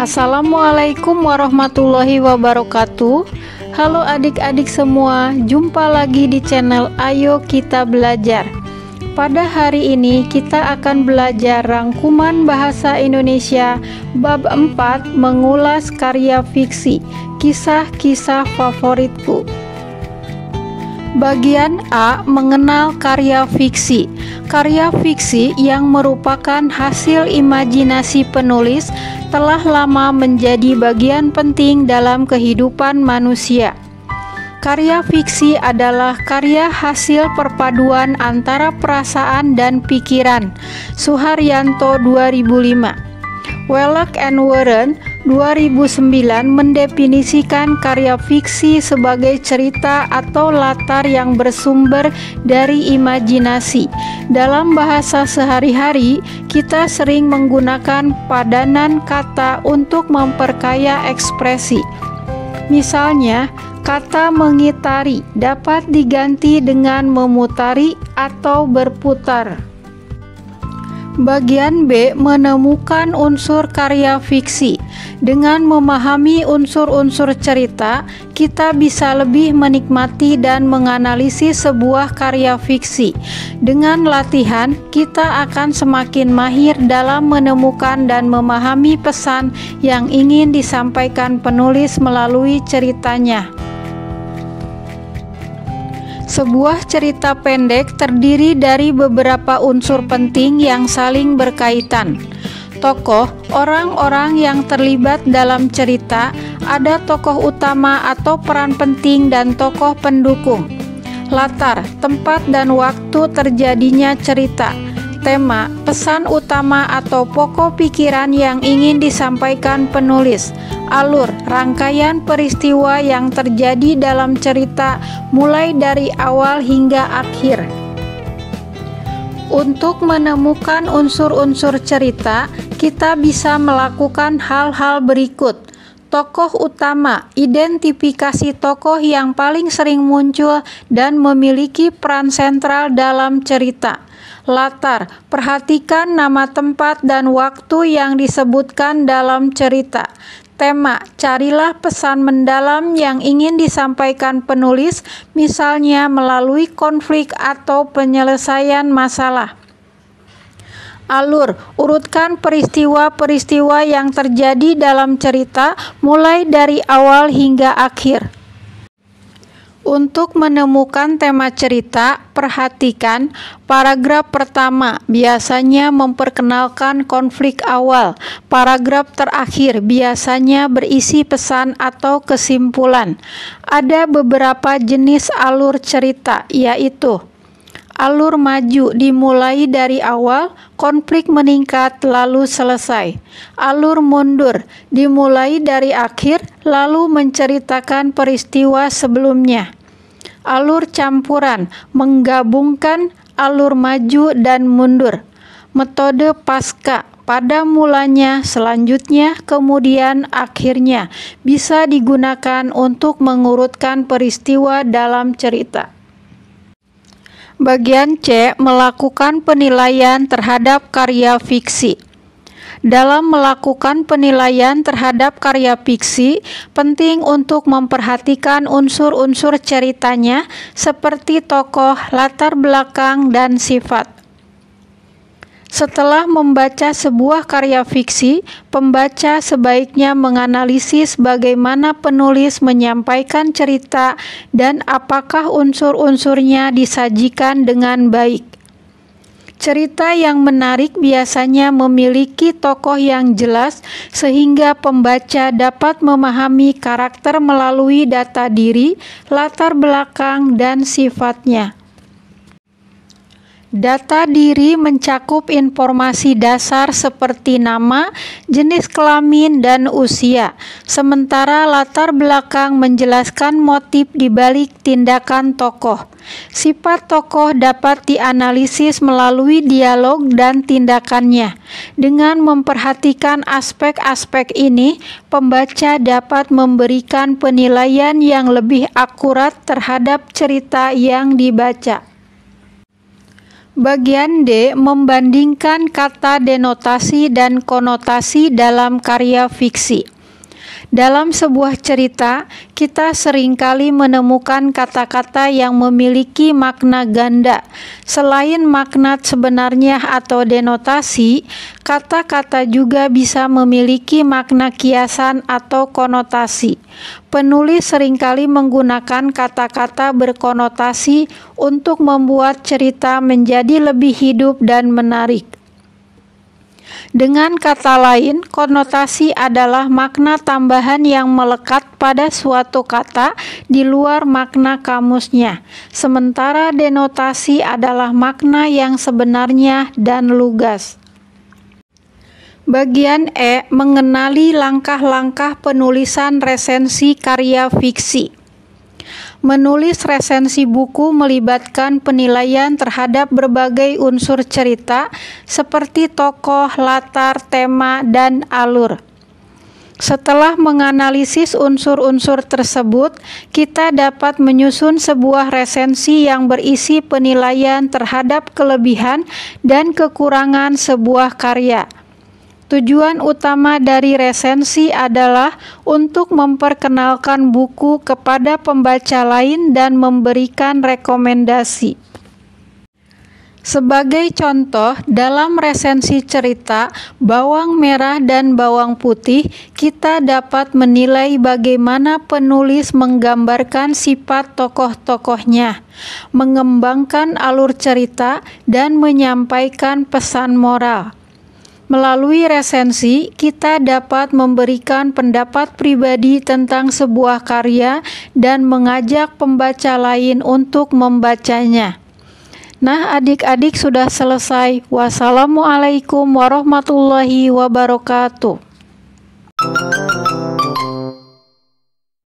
Assalamualaikum warahmatullahi wabarakatuh. Halo adik-adik semua, jumpa lagi di channel Ayo Kita Belajar. Pada hari ini kita akan belajar rangkuman bahasa Indonesia bab 4, mengulas karya fiksi, kisah-kisah favoritku. Bagian A, mengenal karya fiksi. Karya fiksi yang merupakan hasil imajinasi penulis telah lama menjadi bagian penting dalam kehidupan manusia. Karya fiksi adalah karya hasil perpaduan antara perasaan dan pikiran. Suharyanto 2005. Wellek and Warren 2009 mendefinisikan karya fiksi sebagai cerita atau latar yang bersumber dari imajinasi. Dalam bahasa sehari-hari, kita sering menggunakan padanan kata untuk memperkaya ekspresi. Misalnya, kata mengitari dapat diganti dengan memutari atau berputar. Bagian B, menemukan unsur karya fiksi. Dengan memahami unsur-unsur cerita, kita bisa lebih menikmati dan menganalisis sebuah karya fiksi. Dengan latihan, kita akan semakin mahir dalam menemukan dan memahami pesan yang ingin disampaikan penulis melalui ceritanya. Sebuah cerita pendek terdiri dari beberapa unsur penting yang saling berkaitan. Tokoh, orang-orang yang terlibat dalam cerita, ada tokoh utama atau peran penting dan tokoh pendukung. Latar, tempat dan waktu terjadinya cerita. Tema, pesan utama atau pokok pikiran yang ingin disampaikan penulis. Alur, rangkaian peristiwa yang terjadi dalam cerita mulai dari awal hingga akhir. Untuk menemukan unsur-unsur cerita, kita bisa melakukan hal-hal berikut. Tokoh utama, identifikasi tokoh yang paling sering muncul dan memiliki peran sentral dalam cerita. Latar, perhatikan nama tempat dan waktu yang disebutkan dalam cerita. Tema, carilah pesan mendalam yang ingin disampaikan penulis, misalnya melalui konflik atau penyelesaian masalah. Alur, urutkan peristiwa-peristiwa yang terjadi dalam cerita mulai dari awal hingga akhir. Untuk menemukan tema cerita, perhatikan paragraf pertama biasanya memperkenalkan konflik awal. Paragraf terakhir biasanya berisi pesan atau kesimpulan. Ada beberapa jenis alur cerita, yaitu alur maju dimulai dari awal, konflik meningkat lalu selesai. Alur mundur dimulai dari akhir lalu menceritakan peristiwa sebelumnya. Alur campuran menggabungkan alur maju dan mundur. Metode pasca, pada mulanya, selanjutnya, kemudian akhirnya, bisa digunakan untuk mengurutkan peristiwa dalam cerita. Bagian C, melakukan penilaian terhadap karya fiksi. Dalam melakukan penilaian terhadap karya fiksi, penting untuk memperhatikan unsur-unsur ceritanya seperti tokoh, latar belakang, dan sifat. Setelah membaca sebuah karya fiksi, pembaca sebaiknya menganalisis bagaimana penulis menyampaikan cerita dan apakah unsur-unsurnya disajikan dengan baik. Cerita yang menarik biasanya memiliki tokoh yang jelas sehingga pembaca dapat memahami karakter melalui data diri, latar belakang, dan sifatnya. Data diri mencakup informasi dasar seperti nama, jenis kelamin, dan usia. Sementara latar belakang menjelaskan motif di balik tindakan tokoh. Sifat tokoh dapat dianalisis melalui dialog dan tindakannya. Dengan memperhatikan aspek-aspek ini, pembaca dapat memberikan penilaian yang lebih akurat terhadap cerita yang dibaca. Bagian D, membandingkan kata denotasi dan konotasi dalam karya fiksi. Dalam sebuah cerita, kita seringkali menemukan kata-kata yang memiliki makna ganda. Selain makna sebenarnya atau denotasi, kata-kata juga bisa memiliki makna kiasan atau konotasi. Penulis seringkali menggunakan kata-kata berkonotasi untuk membuat cerita menjadi lebih hidup dan menarik. Dengan kata lain, konotasi adalah makna tambahan yang melekat pada suatu kata di luar makna kamusnya, sementara denotasi adalah makna yang sebenarnya dan lugas. Bagian E, mengenali langkah-langkah penulisan resensi karya fiksi. Menulis resensi buku melibatkan penilaian terhadap berbagai unsur cerita seperti tokoh, latar, tema, dan alur. Setelah menganalisis unsur-unsur tersebut, kita dapat menyusun sebuah resensi yang berisi penilaian terhadap kelebihan dan kekurangan sebuah karya. Tujuan utama dari resensi adalah untuk memperkenalkan buku kepada pembaca lain dan memberikan rekomendasi. Sebagai contoh, dalam resensi cerita Bawang Merah dan Bawang Putih, kita dapat menilai bagaimana penulis menggambarkan sifat tokoh-tokohnya, mengembangkan alur cerita, dan menyampaikan pesan moral. Melalui resensi, kita dapat memberikan pendapat pribadi tentang sebuah karya dan mengajak pembaca lain untuk membacanya. Nah, adik-adik sudah selesai. Wassalamualaikum warahmatullahi wabarakatuh.